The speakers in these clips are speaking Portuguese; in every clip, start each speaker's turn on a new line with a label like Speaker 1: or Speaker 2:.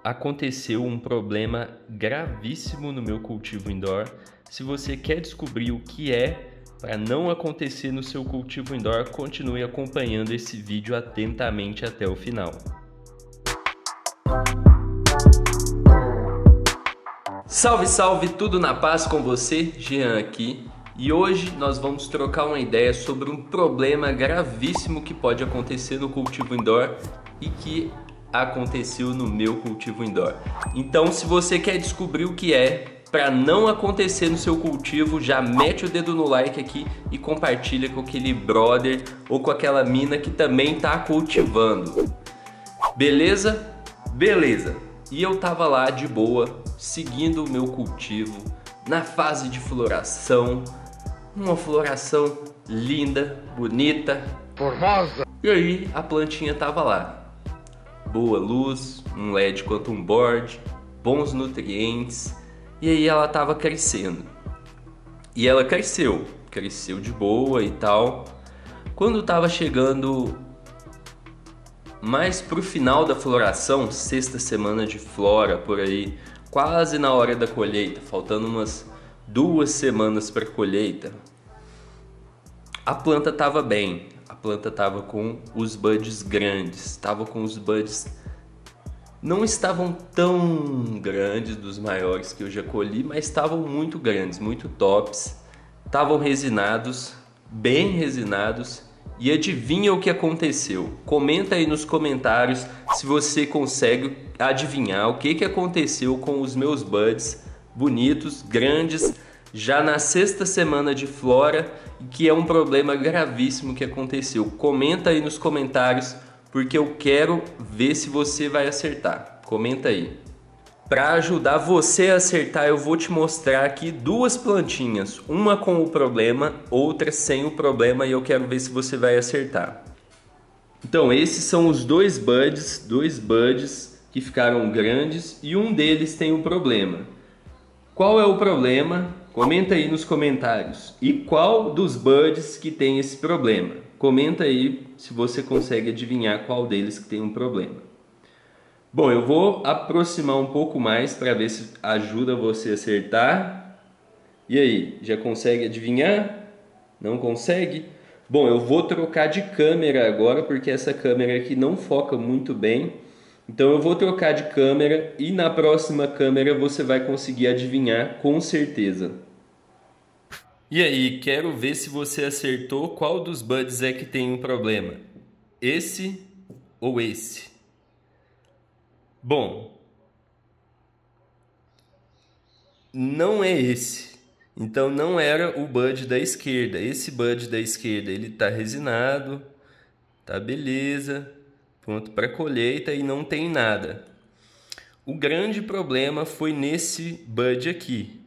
Speaker 1: Aconteceu um problema gravíssimo no meu cultivo indoor. Se você quer descobrir o que é para não acontecer no seu cultivo indoor, continue acompanhando esse vídeo atentamente até o final. Salve, salve, tudo na paz com você? Jean aqui. E hoje nós vamos trocar uma ideia sobre um problema gravíssimo que pode acontecer no cultivo indoor e que aconteceu no meu cultivo indoor. Então, se você quer descobrir o que é, para não acontecer no seu cultivo, já mete o dedo no like aqui e compartilha com aquele brother ou com aquela mina que também tá cultivando. Beleza? Beleza. E eu tava lá de boa, seguindo o meu cultivo, na fase de floração, uma floração linda, bonita, formosa. E aí a plantinha tava lá. Boa luz, um LED quanto um board, bons nutrientes, e aí ela tava crescendo. E ela cresceu de boa e tal. Quando tava chegando mais pro final da floração, sexta semana de flora por aí, quase na hora da colheita, faltando umas 2 semanas para colheita, a planta tava bem. A planta tava com os buds grandes, tava com os buds não estavam tão grandes dos maiores que eu já colhi, mas estavam muito grandes, muito tops. Estavam resinados, bem resinados. E adivinha o que aconteceu? Comenta aí nos comentários se você consegue adivinhar o que aconteceu com os meus buds bonitos, grandes, já na sexta semana de flora, que é um problema gravíssimo que aconteceu. Comenta aí nos comentários, porque eu quero ver se você vai acertar. Comenta aí. Para ajudar você a acertar, eu vou te mostrar aqui 2 plantinhas, uma com o problema, outra sem o problema, e eu quero ver se você vai acertar. Então, esses são os dois buds que ficaram grandes e um deles tem um problema. Qual é o problema? Comenta aí nos comentários. E qual dos buds que tem esse problema? Comenta aí se você consegue adivinhar qual deles que tem um problema. Bom, eu vou aproximar um pouco mais para ver se ajuda você a acertar. E aí, já consegue adivinhar? Não consegue? Bom, eu vou trocar de câmera agora porque essa câmera aqui não foca muito bem. Então eu vou trocar de câmera e na próxima câmera você vai conseguir adivinhar com certeza. E aí, quero ver se você acertou qual dos buds é que tem um problema. Esse ou esse? Bom, não é esse. Então não era o bud da esquerda. Esse bud da esquerda, ele tá resinado, tá beleza, pronto para colheita e não tem nada. O grande problema foi nesse bud aqui.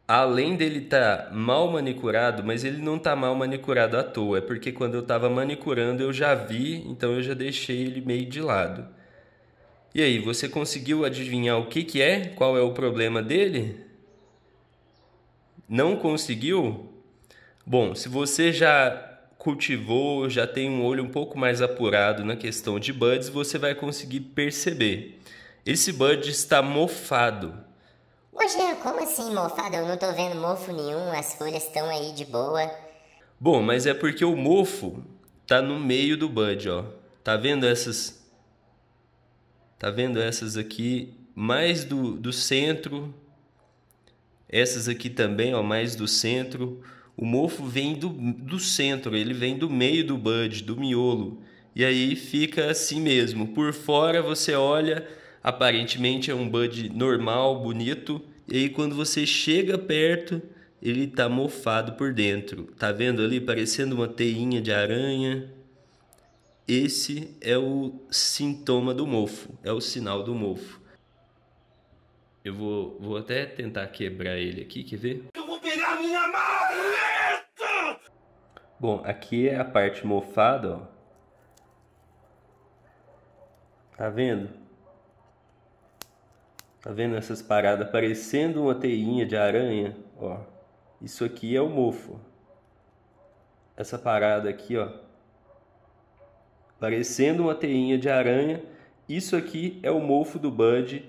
Speaker 1: Além dele estar mal manicurado, mas ele não está mal manicurado à toa. É porque quando eu estava manicurando eu já vi, então eu já deixei ele meio de lado. E aí, você conseguiu adivinhar o que é? Qual é o problema dele? Não conseguiu? Bom, se você já cultivou, já tem um olho um pouco mais apurado na questão de buds, você vai conseguir perceber. Esse bud está mofado.
Speaker 2: Ô Jean, como assim mofado? Eu não tô vendo mofo nenhum, as folhas estão aí de boa.
Speaker 1: Bom, mas é porque o mofo tá no meio do bud, ó. Tá vendo essas? Tá vendo essas aqui mais do centro? Essas aqui também, ó, mais do centro. O mofo vem do centro, ele vem do meio do bud, do miolo. E aí fica assim mesmo. Por fora você olha, aparentemente é um bud normal, bonito. E aí quando você chega perto, ele tá mofado por dentro. Tá vendo ali parecendo uma teinha de aranha? Esse é o sintoma do mofo, é o sinal do mofo. Eu vou até tentar quebrar ele aqui, quer ver?
Speaker 3: Eu vou pegar minha maleta!
Speaker 1: Bom, aqui é a parte mofada, ó. Tá vendo? Tá vendo essas paradas parecendo uma teinha de aranha? Ó, isso aqui é o mofo. Essa parada aqui, ó, parecendo uma teinha de aranha. Isso aqui é o mofo do bud,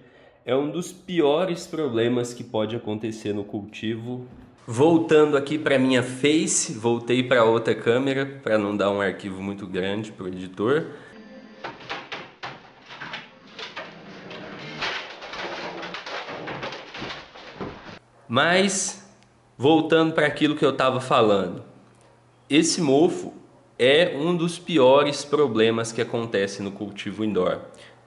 Speaker 1: é um dos piores problemas que pode acontecer no cultivo. Voltando aqui para minha face, voltei para outra câmera para não dar um arquivo muito grande para o editor. Mas, voltando para aquilo que eu estava falando, esse mofo é um dos piores problemas que acontece no cultivo indoor,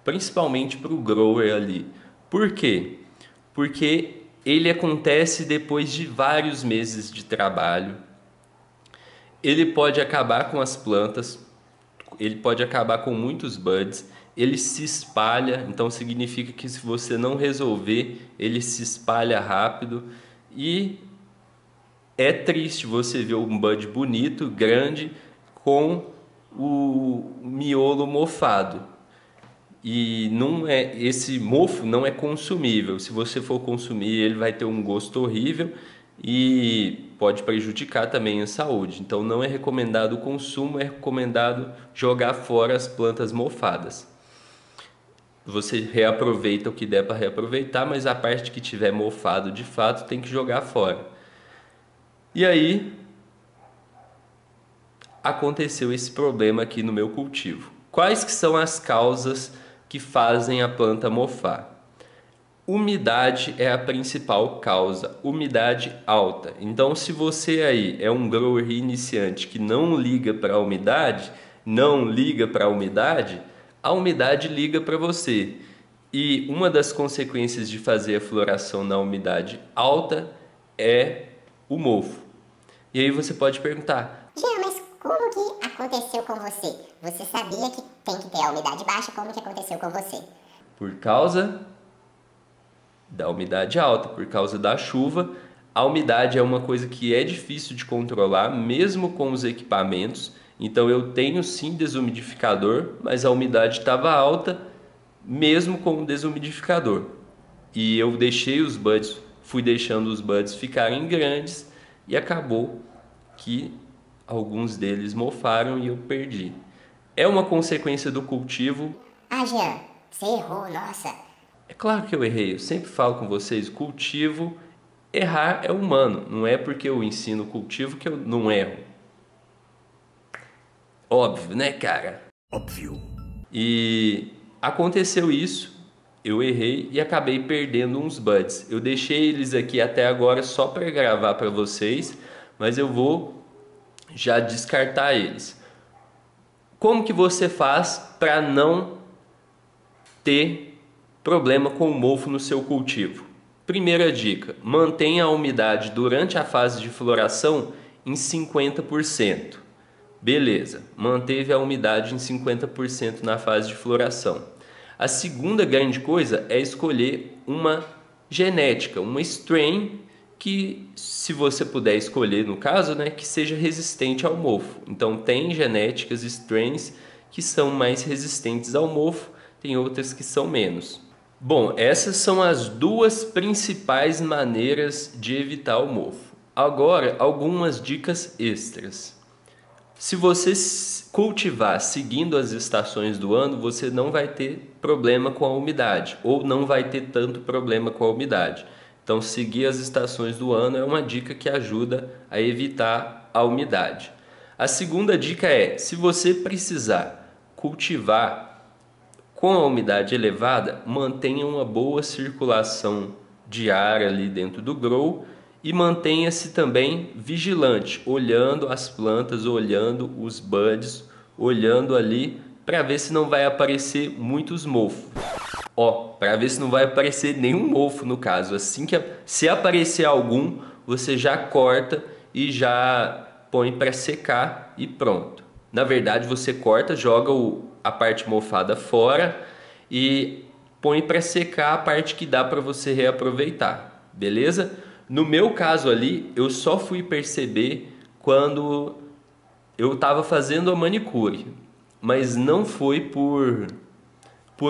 Speaker 1: principalmente para o grower ali. Por quê? Porque ele acontece depois de vários meses de trabalho. Ele pode acabar com as plantas, ele pode acabar com muitos buds, ele se espalha, então significa que se você não resolver, ele se espalha rápido e é triste você ver um bud bonito, grande, com o miolo mofado. E não é, esse mofo não é consumível. Se você for consumir, ele vai ter um gosto horrível e pode prejudicar também a saúde. Então não é recomendado o consumo, é recomendado jogar fora as plantas mofadas. Você reaproveita o que der para reaproveitar, mas a parte que tiver mofado de fato tem que jogar fora. E aí aconteceu esse problema aqui no meu cultivo. Quais que são as causas que fazem a planta mofar? Umidade é a principal causa, umidade alta. Então, se você aí é um grower iniciante que não liga para a umidade, a umidade liga para você. E uma das consequências de fazer a floração na umidade alta é o mofo. E aí você pode perguntar:
Speaker 2: Jean, mas como que aconteceu com você? Você sabia que tem que ter a umidade baixa, como que aconteceu com você?
Speaker 1: Por causa da umidade alta, por causa da chuva. A umidade é uma coisa que é difícil de controlar, mesmo com os equipamentos. Então eu tenho sim desumidificador, mas a umidade estava alta, mesmo com o desumidificador. E eu deixei os buds, fui deixando os buds ficarem grandes e acabou que alguns deles mofaram e eu perdi. É uma consequência do cultivo.
Speaker 2: Ah, Jean, você errou, nossa.
Speaker 1: É claro que eu errei, eu sempre falo com vocês, cultivo, errar é humano, não é porque eu ensino cultivo que eu não erro. Óbvio, né, cara?
Speaker 3: Óbvio.
Speaker 1: E aconteceu isso, eu errei e acabei perdendo uns buds. Eu deixei eles aqui até agora só para gravar para vocês, mas eu vou já descartar eles. Como que você faz para não ter problema com o mofo no seu cultivo? Primeira dica: mantenha a umidade durante a fase de floração em 50%. Beleza, manteve a umidade em 50% na fase de floração. A segunda grande coisa é escolher uma genética, uma strain que, se você puder escolher no caso, né, que seja resistente ao mofo. Então tem genéticas, strains que são mais resistentes ao mofo, tem outras que são menos. Bom, essas são as duas principais maneiras de evitar o mofo. Agora, algumas dicas extras. Se você cultivar seguindo as estações do ano, você não vai ter problema com a umidade, ou não vai ter tanto problema com a umidade. Então, seguir as estações do ano é uma dica que ajuda a evitar a umidade. A segunda dica é: se você precisar cultivar com a umidade elevada, mantenha uma boa circulação de ar ali dentro do grow e mantenha-se também vigilante, olhando as plantas, olhando os buds, olhando ali para ver se não vai aparecer muitos mofos. Para ver se não vai aparecer nenhum mofo no caso. Assim que se aparecer algum, você já corta e já põe para secar e pronto. Na verdade, você corta, joga a parte mofada fora e põe para secar a parte que dá para você reaproveitar, beleza? No meu caso ali, eu só fui perceber quando eu estava fazendo a manicure, mas não foi por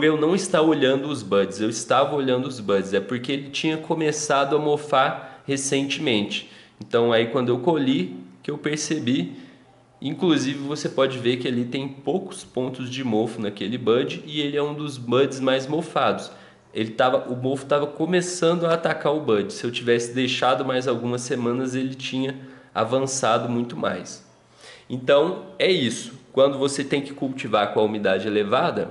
Speaker 1: eu não estar olhando os buds. Eu estava olhando os buds, é porque ele tinha começado a mofar recentemente. Então aí quando eu colhi, que eu percebi Inclusive você pode ver que ele tem poucos pontos de mofo naquele bud e ele é um dos buds mais mofados. O mofo estava começando a atacar o bud. Se eu tivesse deixado mais algumas semanas, ele tinha avançado muito mais. Então é isso. Quando você tem que cultivar com a umidade elevada,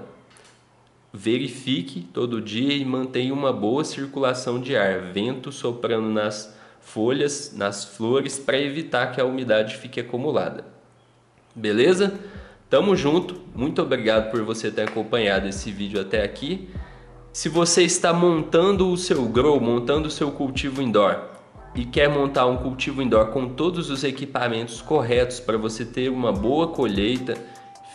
Speaker 1: verifique todo dia e mantenha uma boa circulação de ar, vento soprando nas folhas, nas flores, para evitar que a umidade fique acumulada. Beleza? Tamo junto. Muito obrigado por você ter acompanhado esse vídeo até aqui. Se você está montando o seu grow, montando o seu cultivo indoor e quer montar um cultivo indoor com todos os equipamentos corretos para você ter uma boa colheita,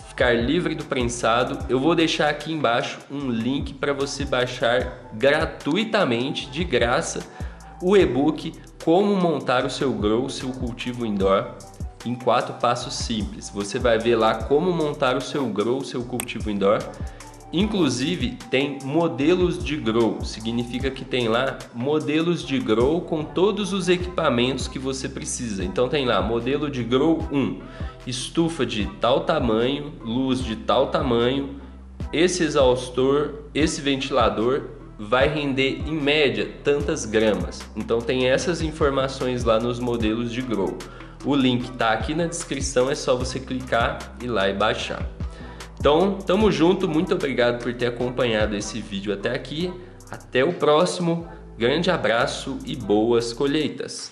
Speaker 1: ficar livre do prensado, eu vou deixar aqui embaixo um link para você baixar gratuitamente, de graça, o e-book Como Montar o Seu Grow, seu cultivo indoor, em 4 passos simples. Você vai ver lá como montar o seu grow, seu cultivo indoor. Inclusive tem modelos de grow, significa que tem lá modelos de grow com todos os equipamentos que você precisa. Então tem lá modelo de grow 1, estufa de tal tamanho, luz de tal tamanho, esse exaustor, esse ventilador vai render em média tantas gramas. Então tem essas informações lá nos modelos de grow. O link está aqui na descrição, é só você clicar, ir lá e baixar. Então, tamo junto, muito obrigado por ter acompanhado esse vídeo até aqui. Até o próximo, grande abraço e boas colheitas!